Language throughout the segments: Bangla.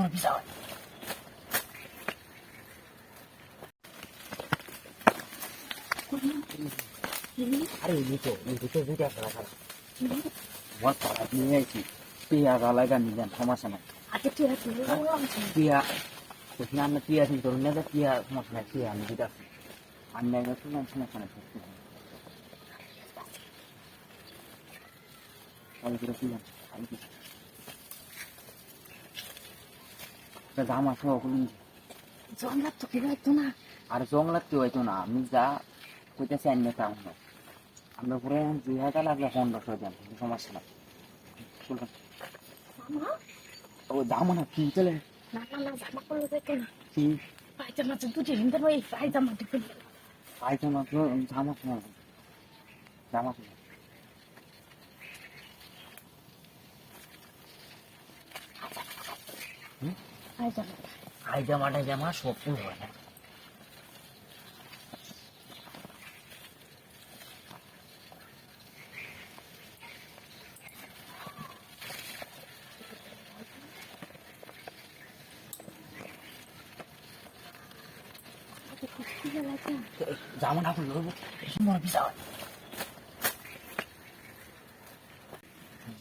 আমার ভিসা হয়। আরে নিতো দুইটা খেলা খেলা মজা নিয়ে আইছি পিয়া গালাইগা নিলেন সমস্যা নাই। আচ্ছা ঠিক আছে পিয়া আমরা পিয়া কিন্তু ধরুন না পিয়া সমস্যা নাই পিয়া আমি দুইটা আমি একবার শুনলাম সমস্যা নাই জামা সহ জঙ্গলার তো কি হইতো না আর জংলার কেউ হইতো না আমি যা কইতেছি আইনে তা আমরা পুরো 2000 লাগলে 1500 দেন সমস্যা নাই মামা ও জামা না কি চলে না না না জামা পড়লে দেখে না কি পায়জামা তো দুটি হিন্দে ওই পায়জামা দিবেন পায়জামা জামা জামা পায়জামা পায়জামা সব ফুল হয় না জামা না করলে মনে ভিসা হয়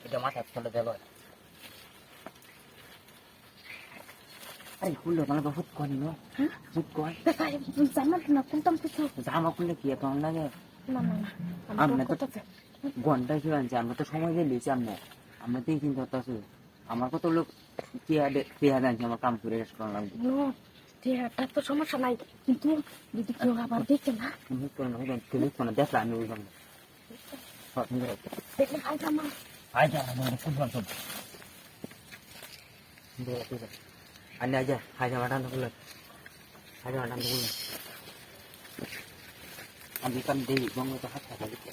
এটা মাথা চলে গেল আরে খুললো মানে তো ফুট করি নো ফুট কর জামা না কোনটাম কিছু জামা খুললে কি এত লাগে না না না আমরা তো ঘন্টায় কি আনছি আমরা তো সময় দিয়ে লিছি আমরা তো এই চিন্তা করতেছি আমার কত লোক পেয়ার আনছি আমার কাম করে রেস্ট করা লাগবে এটা তো সমস্যা নাই কিন্তু যদি কেউ আবার দেখে না মুখ করে না মুখ করে দেখলে আমি ওই জন্য দেখলে পায়জামা ফুটবল সব আনে আজা হাজামাটা খুললে হাজামাটা খুললে আমি কাম দেই বঙ্গ তো হাত থাকা দিতে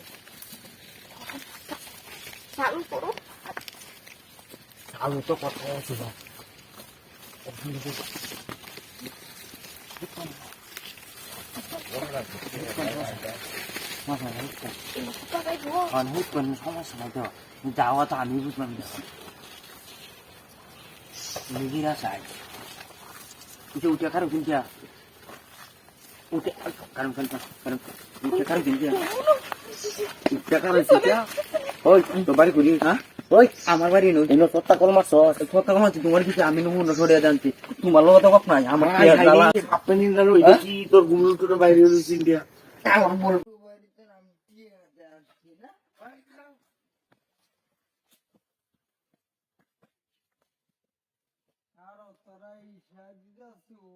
চালু করো চালু তো কথা আছে না সমস্যা নাই তো যাওয়া তো আমি বুঝলাম নিজেরা চাই উঠে উঠে কারো কিনতে উঠে কারণ উঠে কারো কিনতে উঠে কারো কিনতে ওই তো বাড়ি করি হ্যাঁ ওই আমার বাড়ি নই সত্তা কল মারছ সত্তা কল মারছি তোমার কিছু আমি নুন সরিয়ে জানছি তোমার লোক তো কথা নাই আমার আপনি কি তোর গুমলুটোর বাইরে হয়েছে ইন্ডিয়া আমার বল আর তারাই সাজিদাছে ও